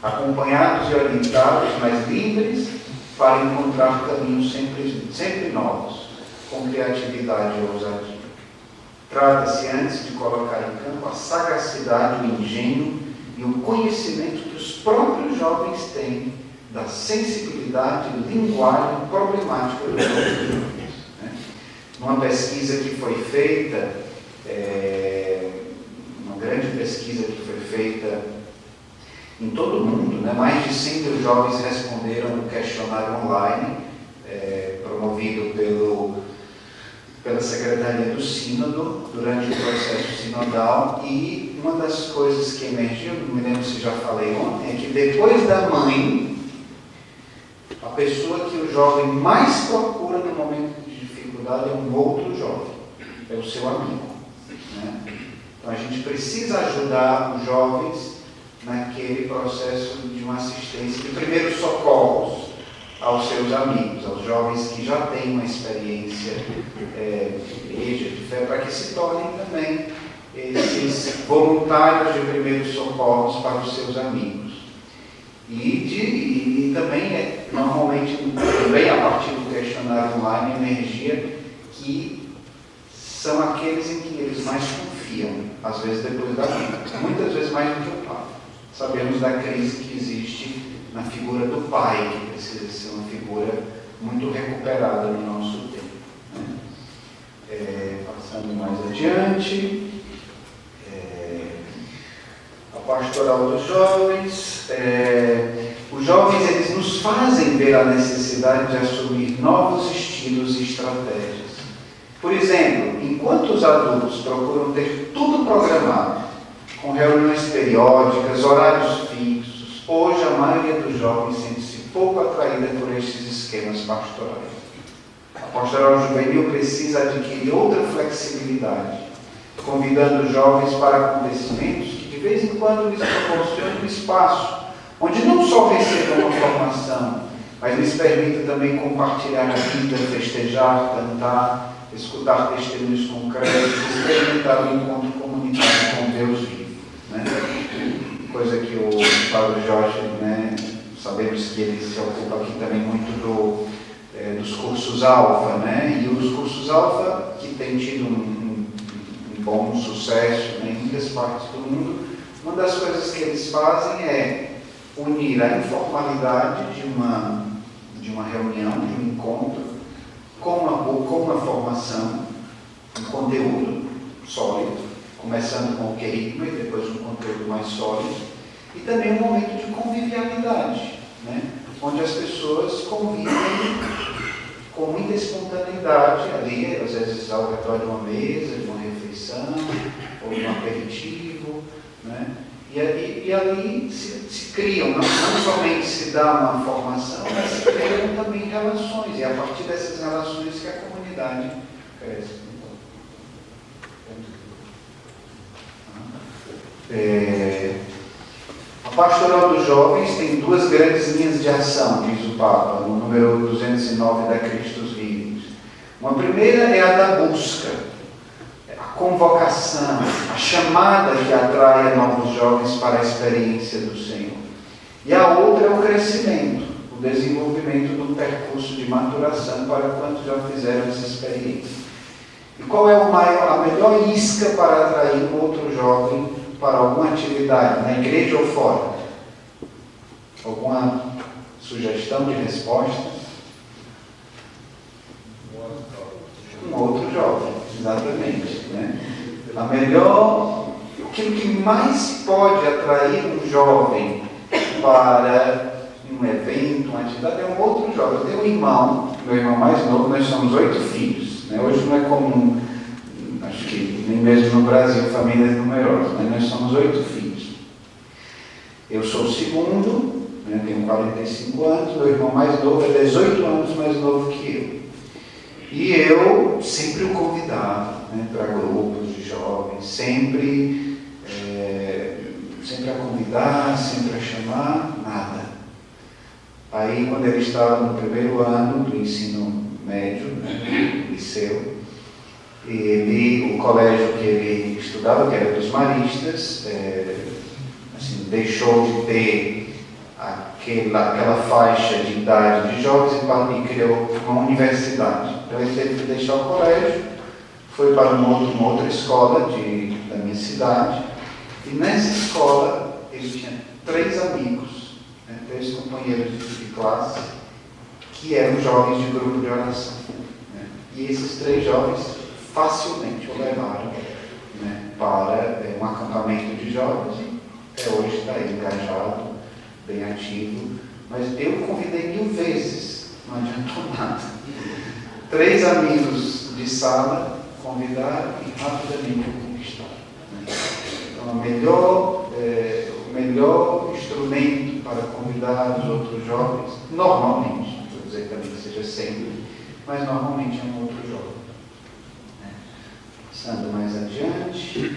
acompanhados e orientados, mas livres para encontrar caminhos sempre novos, com criatividade e ousadia. Trata-se antes de colocar em campo a sagacidade, o engenho e o conhecimento que os próprios jovens têm da sensibilidade e linguagem problemática dos jovens, né? Uma pesquisa que foi feita, uma grande pesquisa que foi feita em todo o mundo, né? Mais de 100 mil jovens responderam um questionário online, promovido pela Secretaria do Sínodo durante o processo sinodal, e uma das coisas que emergiu, não me lembro se já falei ontem, é que depois da mãe, a pessoa que o jovem mais procura no momento de dificuldade é um outro jovem, é o seu amigo, né? Então a gente precisa ajudar os jovens naquele processo de uma assistência de primeiros socorros aos seus amigos, aos jovens que já têm uma experiência de igreja, de fé, para que se tornem também esses voluntários de primeiros socorros para os seus amigos. E também, normalmente, também a partir do questionário online, emergia que são aqueles em que eles mais confiam, às vezes depois da vida, muitas vezes mais do que o pai. Sabemos da crise que existe na figura do pai, que precisa ser uma figura muito recuperada no nosso tempo, né? Passando mais adiante, a pastoral dos jovens. Os jovens, eles nos fazem ver a necessidade de assumir novos estilos e estratégias. Por exemplo, enquanto os adultos procuram ter tudo programado, com reuniões periódicas, horários fixos, hoje a maioria dos jovens sente-se pouco atraída por estes esquemas pastorais. A pastoral juvenil precisa adquirir outra flexibilidade, convidando os jovens para acontecimentos que de vez em quando lhes proporcionem um espaço, onde não só recebam uma formação, mas lhes permita também compartilhar a vida, festejar, cantar, escutar testemunhos concretos, experimentar o encontro comunitário com Deus vivo, né? Coisa que o Padre Jorge, né, sabemos que ele se ocupa aqui também muito dos cursos alfa, né? E os cursos alfa, que têm tido um bom sucesso, né, em muitas partes do mundo, uma das coisas que eles fazem é unir a informalidade de uma reunião, de um encontro, com uma formação, um conteúdo sólido, começando com o querigma e depois um conteúdo mais sólido, e também um momento de convivialidade, né? Onde as pessoas convivem com muita espontaneidade ali, às vezes ao redor de uma mesa, de uma refeição, ou de um aperitivo, né? E ali se criam, não somente se dá uma formação, mas se criam também relações, e é a partir dessas relações que a comunidade cresce. A Pastoral dos Jovens tem duas grandes linhas de ação, diz o Papa, no número 209 da Christus Vivens. Uma primeira é a da busca, a convocação, a chamada que atrai novos jovens para a experiência do Senhor. E a outra é o crescimento, o desenvolvimento do percurso de maturação para quantos já fizeram essa experiência. E qual é a melhor isca para atrair um outro jovem para alguma atividade, na igreja ou fora? Alguma sugestão de resposta? Um outro jovem, exatamente, né? Aquilo que mais pode atrair um jovem para um evento, uma atividade, é um outro jovem. Eu tenho um irmão, meu irmão mais novo, nós somos 8 filhos, né? Hoje não é comum, acho que nem mesmo no Brasil, famílias numerosas, mas nós somos 8 filhos. Eu sou o segundo, né? Tenho 45 anos, meu irmão mais novo é 18 anos mais novo que eu. E eu sempre o convidava, né, para grupos de jovens, sempre a convidar, sempre a chamar, nada. Aí, quando ele estava no primeiro ano do ensino médio, né, do liceu, o colégio que ele estudava, que era dos maristas, deixou de ter aquela faixa de idade de jovens e criou uma universidade. Então ele teve que deixar o colégio, foi para uma outra escola da minha cidade, e nessa escola ele tinha 3 amigos, né, 3 companheiros de classe, que eram jovens de grupo de oração, né? E esses 3 jovens facilmente o levaram, né, para um acampamento de jovens, e hoje está aí engajado, bem ativo, mas eu o convidei 1000 vezes, não adiantou nada. 3 amigos de sala convidaram e rapidamente o conquistaram, né? Então, o melhor instrumento para convidar os outros jovens, normalmente, não vou dizer também que seja sempre, mas normalmente é um outro jovem, né? Passando mais adiante.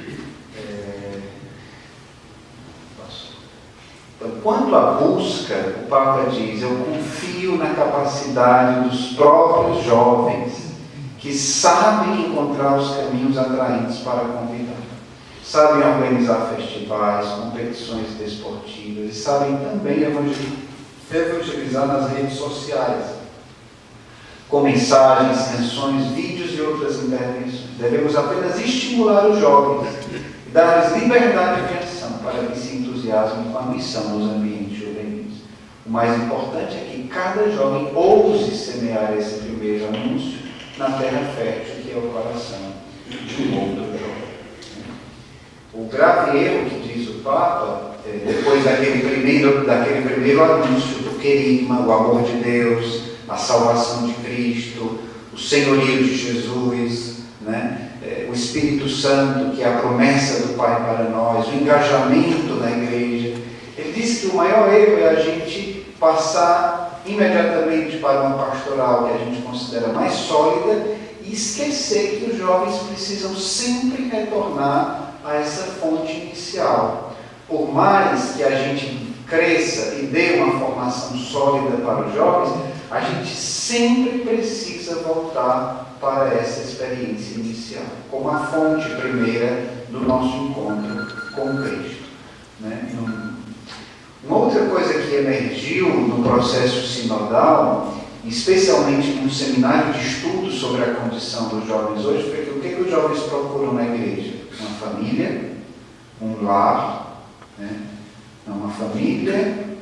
Então, quanto à busca, o Papa diz: eu confio na capacidade dos próprios jovens que sabem encontrar os caminhos atraentes para convidar. Sabem organizar festivais, competições desportivas e sabem também evangelizar nas redes sociais, com mensagens, canções, vídeos e outras intervenções. Devemos apenas estimular os jovens e dar-lhes liberdade de ação para que se entusiasmem com a missão nos ambientes juvenis. O mais importante é que cada jovem ouse semear esse primeiro anúncio na terra fértil que é o coração de um outro jovem. O grave erro que diz o Papa, depois daquele primeiro anúncio do querigma, o amor de Deus, a salvação de Cristo, o senhorio de Jesus, né? O Espírito Santo, que é a promessa do Pai para nós, o engajamento na igreja. Ele diz que o maior erro é a gente passar imediatamente para uma pastoral que a gente considera mais sólida e esquecer que os jovens precisam sempre retornar a essa fonte inicial. Por mais que a gente cresça e dê uma formação sólida para os jovens, a gente sempre precisa voltar para essa experiência inicial, como a fonte primeira do nosso encontro com Cristo, né? Uma outra coisa que emergiu no processo sinodal, especialmente num seminário de estudo sobre a condição dos jovens hoje, foi que o que os jovens procuram na igreja? Uma família, um lar, né? Uma família,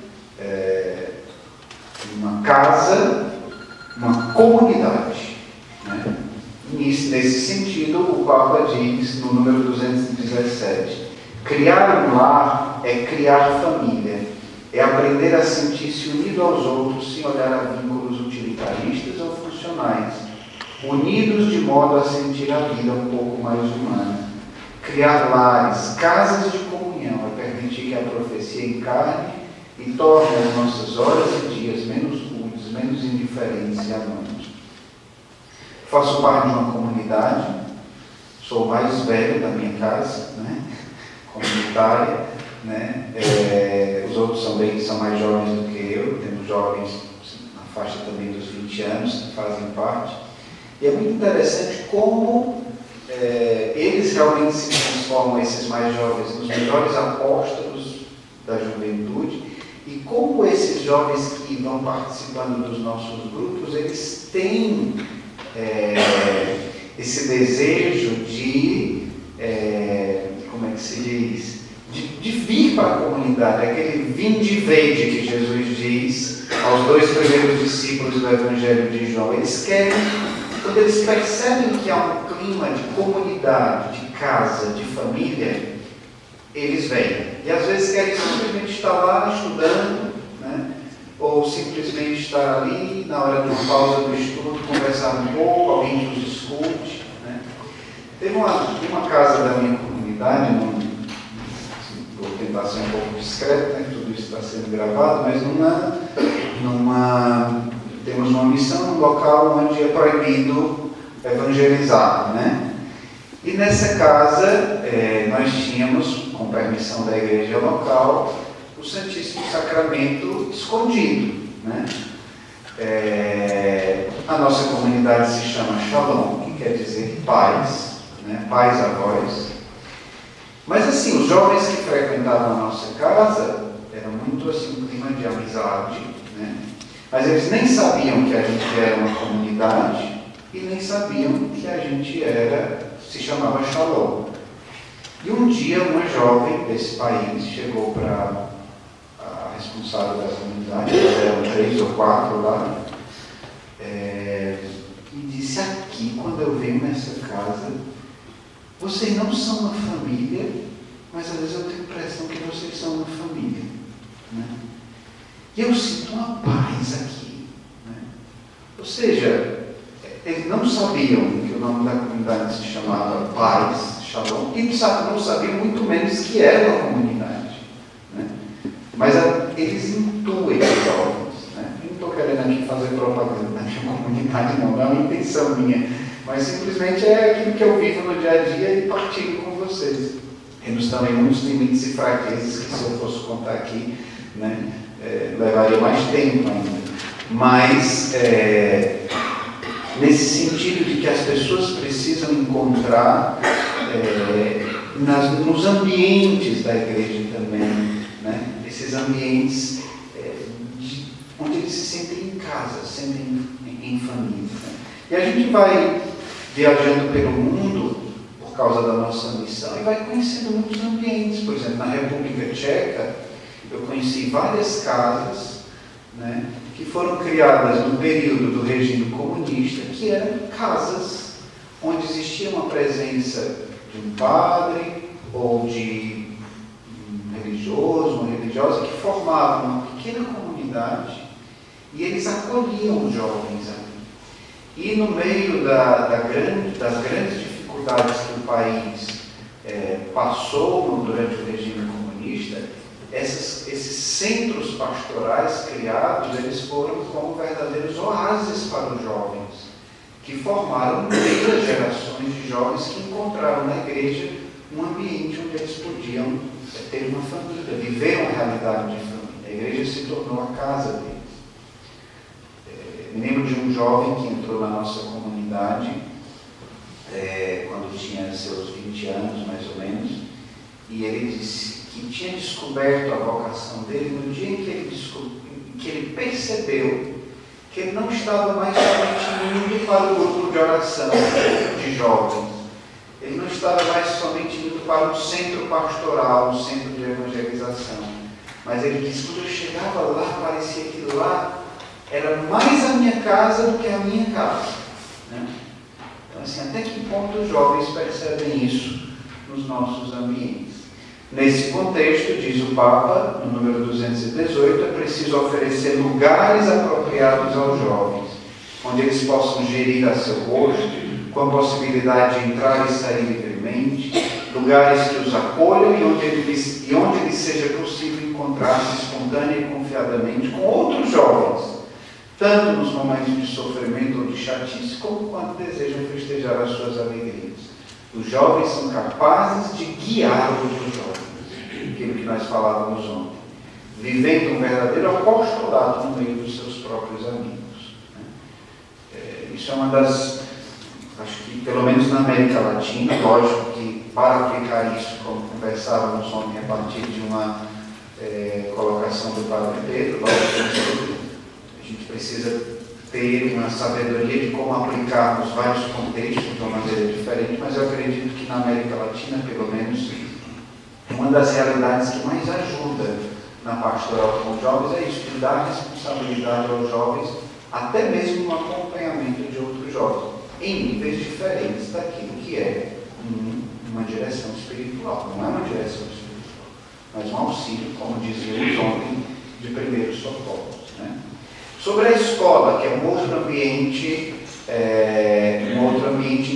uma casa, uma comunidade. Né? Nesse sentido, o Papa diz no número 217, criar um lar é criar família, é aprender a sentir-se unido aos outros sem olhar a vínculos utilitaristas ou funcionais, unidos de modo a sentir a vida um pouco mais humana. Criar lares, casas de comunhão, é permitir que a profecia encarne e torne as nossas horas e dias menos rudes, menos indiferentes e anônimos. Faço parte de uma comunidade, sou o mais velho da minha casa, né? Comunitária, né? Os outros são mais jovens do que eu, temos jovens na faixa também dos 20 anos que fazem parte, e é muito interessante como eles realmente se transformam, esses mais jovens, nos melhores apóstolos da juventude, e como esses jovens que vão participando dos nossos grupos, eles têm esse desejo de, como é que se diz? De vir para a comunidade, aquele vinde vede que Jesus diz aos 2 primeiros discípulos do Evangelho de João. Eles querem, quando eles percebem que há um clima de comunidade, de casa, de família, eles vêm. E às vezes querem simplesmente estar lá estudando, né? Ou simplesmente estar ali na hora de uma pausa do estudo, conversar um pouco, alguém que os escute. Né? Teve uma casa da minha comunidade, vou tentar ser um pouco discreto, né? Tudo isso está sendo gravado, mas temos uma missão num local onde é proibido evangelizar, né? E nessa casa nós tínhamos, com permissão da igreja local, o Santíssimo Sacramento escondido, né? A nossa comunidade se chama Shalom, que quer dizer paz, né? Paz a vós. Mas assim, os jovens que frequentavam a nossa casa eram muito assim, um clima de amizade, né? Mas eles nem sabiam que a gente era uma comunidade e nem sabiam que a gente se chamava Shalom. E um dia uma jovem desse país chegou para a responsável da comunidade, eram 3 ou 4 lá, e disse: aqui, quando eu venho nessa casa, vocês não são uma família, mas às vezes eu tenho a impressão que vocês são uma família. Né? E eu sinto uma paz aqui. Né? Ou seja, eles não sabiam que o nome da comunidade se chamava Paz, Shalom, e não sabiam muito menos que era uma comunidade. Né? Mas eles intuem os jovens. Né? Eu não estou querendo aqui fazer propaganda da minha comunidade, não é uma intenção minha, mas simplesmente é aquilo que eu vivo no dia a dia e partilho com vocês. Temos também muitos limites e fraquezas que, se eu fosse contar aqui, né, levaria mais tempo ainda. Mas, nesse sentido de que as pessoas precisam encontrar nos ambientes da igreja também, né, esses ambientes onde eles se sentem em casa, se sentem em família. Né? E a gente vai viajando pelo mundo por causa da nossa missão e vai conhecendo muitos ambientes. Por exemplo, na República Tcheca, eu conheci várias casas, né, que foram criadas no período do regime comunista, que eram casas onde existia uma presença de um padre ou de um religioso, uma religiosa, que formavam uma pequena comunidade e eles acolhiam os jovens ali. E no meio das grandes dificuldades que o país passou durante o regime comunista, esses centros pastorais criados, eles foram como verdadeiros oásis para os jovens, que formaram muitas gerações de jovens que encontraram na igreja um ambiente onde eles podiam ter uma família, viver uma realidade de família. A igreja se tornou a casa deles. Me lembro de um jovem que entrou na nossa comunidade quando tinha seus 20 anos, mais ou menos, e ele disse que tinha descoberto a vocação dele no dia em que ele percebeu que ele não estava mais somente indo para o grupo de oração de jovens, ele não estava mais somente indo para o centro pastoral, o centro de evangelização, mas ele disse: quando eu chegava lá, parecia que lá era mais a minha casa do que a minha casa, né? Então, assim, até que ponto os jovens percebem isso nos nossos ambientes? Nesse contexto, diz o Papa, no número 218, é preciso oferecer lugares apropriados aos jovens, onde eles possam gerir a seu gosto, com a possibilidade de entrar e sair livremente, lugares que os acolham e onde lhes seja possível encontrar-se espontânea e confiadamente com outros jovens, tanto nos momentos de sofrimento ou de chatice, como quando desejam festejar as suas alegrias. Os jovens são capazes de guiar outros jovens, aquilo que nós falávamos ontem, vivendo um verdadeiro apostolado no meio dos seus próprios amigos. Isso é uma das, acho que pelo menos na América Latina, lógico que para aplicar isso, como conversávamos ontem a partir de uma colocação do Padre Pedro, a gente precisa ter uma sabedoria de como aplicar nos vários contextos de uma maneira diferente, mas eu acredito que na América Latina, pelo menos, uma das realidades que mais ajuda na pastoral com os jovens é isso, de dar responsabilidade aos jovens, até mesmo no acompanhamento de outros jovens, em níveis diferentes daquilo que é uma direção espiritual. Não é uma direção espiritual, mas um auxílio, como dizíamos ontem, de primeiros socorros, né? Sobre a escola, que é um outro ambiente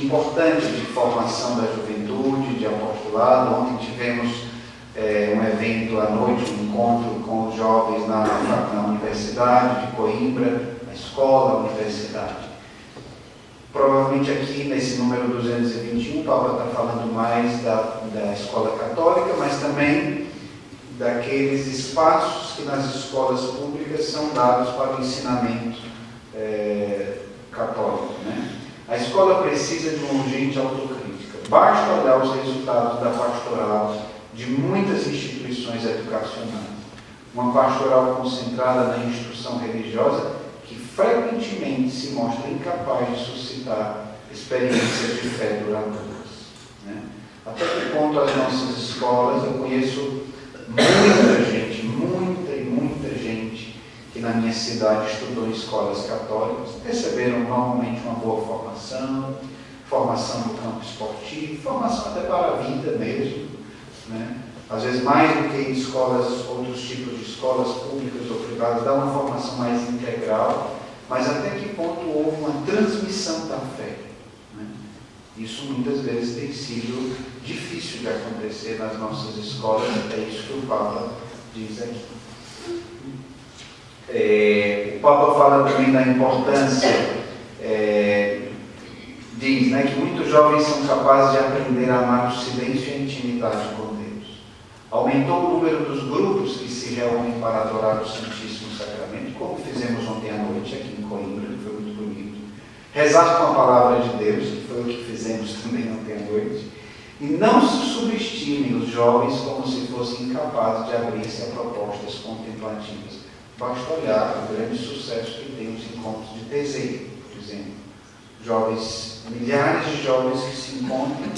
importante de formação da juventude, de apostolado. Ontem tivemos um evento à noite, um encontro com os jovens na Universidade de Coimbra, na escola, a universidade. Provavelmente aqui nesse número 221, o Papa está falando mais da escola católica, mas também daqueles espaços que nas escolas públicas são dados para o ensinamento católico, né? A escola precisa de uma urgente autocrítica. Basta olhar os resultados da pastoral de muitas instituições educacionais. Uma pastoral concentrada na instrução religiosa que frequentemente se mostra incapaz de suscitar experiências de fé duradouras, né? Até que ponto as nossas escolas, eu conheço muita gente que na minha cidade estudou em escolas católicas, receberam normalmente uma boa formação no campo esportivo, formação até para a vida mesmo, né? Às vezes mais do que em escolas, outros tipos de escolas públicas ou privadas, dá uma formação mais integral, mas até que ponto houve uma transmissão da fé, né? Isso muitas vezes tem sido difícil de acontecer nas nossas escolas, é isso que o Papa diz aqui. O Papa fala também da importância, diz, né, que muitos jovens são capazes de aprender a amar o silêncio e a intimidade com Deus. Aumentou o número dos grupos que se reúnem para adorar o Santíssimo Sacramento, como fizemos ontem à noite aqui em Coimbra, que foi muito bonito. Rezar com a palavra de Deus, que foi o que fizemos também ontem à noite. E não se subestimem os jovens como se fossem incapazes de abrir-se a propostas contemplativas. Basta olhar o grande sucesso que tem os encontros de Teseiro, por exemplo. Milhares de jovens que se encontram,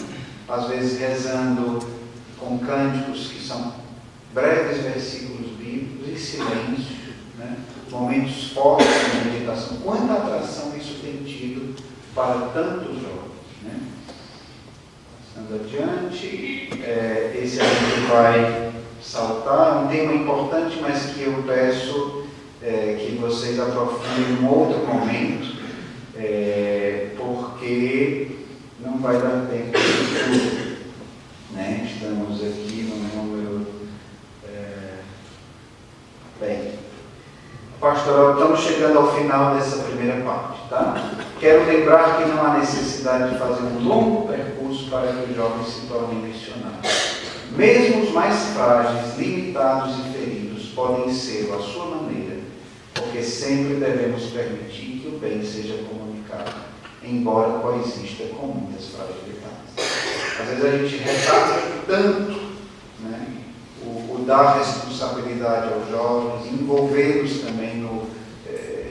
às vezes rezando com cânticos que são breves versículos bíblicos em silêncio, né? Momentos fortes de meditação. Quanta atração isso tem tido para tantos jovens, né? Passando adiante, esse a gente vai saltar, um tema importante, mas que eu peço que vocês aprofundem em um outro momento, porque não vai dar tempo de tudo, né? Estamos aqui no número... Pastoral, estamos chegando ao final dessa primeira parte, tá? Quero lembrar que não há necessidade de fazer um longo percurso para que os jovens se tornem missionários. Mesmo os mais frágeis, limitados e feridos podem ser à sua maneira, porque sempre devemos permitir que o bem seja comunicado, embora coexista com muitas fragilidades. Às vezes a gente retrata tanto, né, o dar responsabilidade aos jovens, envolvê-los também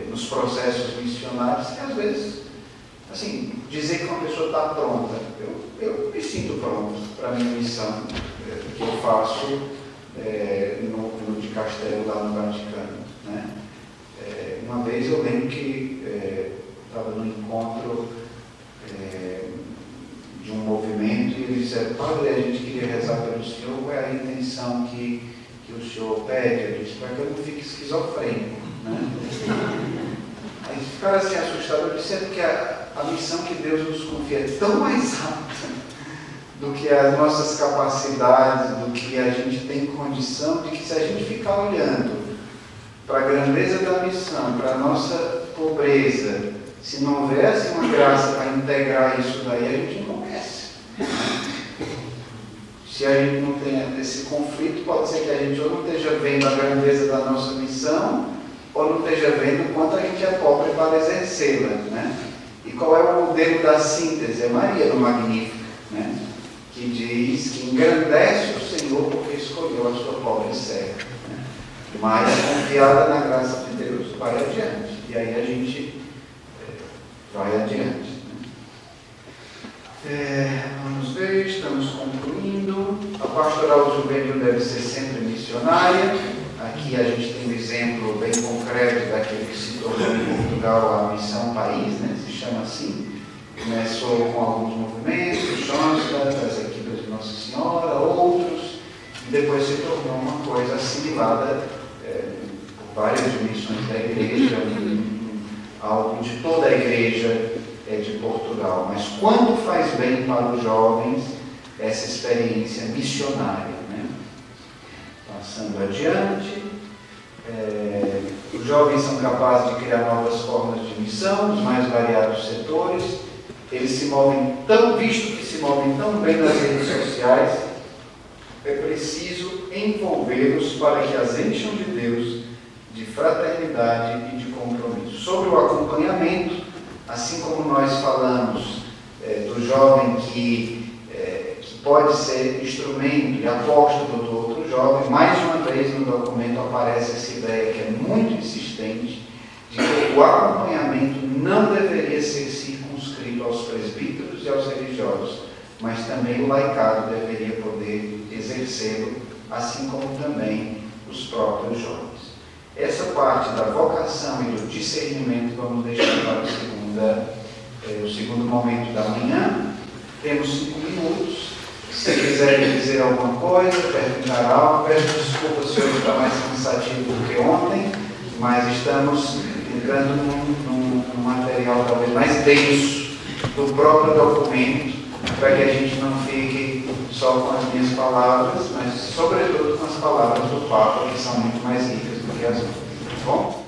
nos processos missionários, que às vezes, assim, dizer que uma pessoa está pronta, eu me sinto pronto para a minha missão, que eu faço no de Castelo, lá no Vaticano, né? Uma vez eu lembro que estava num encontro de um movimento e eles disseram: padre, a gente queria rezar pelo senhor, qual é a intenção que o senhor pede? Eu disse: para que eu não fique esquizofrênico, né? Aí ficaram assim assustados. Eu disse: é porque a missão que Deus nos confia é tão mais alta do que as nossas capacidades, do que a gente tem condição, de que se a gente ficar olhando para a grandeza da missão, para a nossa pobreza, se não houvesse uma graça para integrar isso daí, a gente enlouquece. Se a gente não tem esse conflito, pode ser que a gente ou não esteja vendo a grandeza da nossa missão, ou não esteja vendo o quanto a gente é pobre para exercê-la, né? E qual é o modelo da síntese? É Maria no Magnífico, né? Que diz que engrandece o Senhor porque escolheu a sua pobre serva, né? Mas confiada na graça de Deus, vai adiante. E aí a gente vai adiante, né? Vamos ver, estamos concluindo. A pastoral juvenil deve ser sempre missionária. Aqui a gente tem um exemplo bem concreto daquele que se tornou em Portugal a Missão País, né? Se chama assim. Começou com alguns movimentos, Chonsta, das equipes de Nossa Senhora, outros, e depois se tornou uma coisa assimilada por várias dimensões da igreja, algo de toda a igreja de Portugal. Mas quando faz bem para os jovens essa experiência missionária, né? Passando adiante, os jovens são capazes de criar novas formas de missão, nos mais variados setores. Eles se movem visto que se movem tão bem nas redes sociais, é preciso envolvê-los para que as encham de Deus, de fraternidade e de compromisso. Sobre o acompanhamento, assim como nós falamos do jovem que pode ser instrumento e apóstolo do outro jovem, mais uma vez no documento aparece essa ideia que é muito insistente, de que o acompanhamento não deveria ser circunscrito aos presbíteros e aos religiosos, mas também o laicado deveria poder exercê-lo, assim como também os próprios jovens. Essa parte da vocação e do discernimento vamos deixar para o segundo momento da manhã. Temos 5 minutos. Se quiserem dizer alguma coisa, perguntar algo, peço desculpa se hoje está mais cansativo do que ontem, mas estamos entrando num material talvez mais denso do próprio documento, para que a gente não fique só com as minhas palavras, mas sobretudo com as palavras do Papa, que são muito mais ricas do que as outras. Tá bom?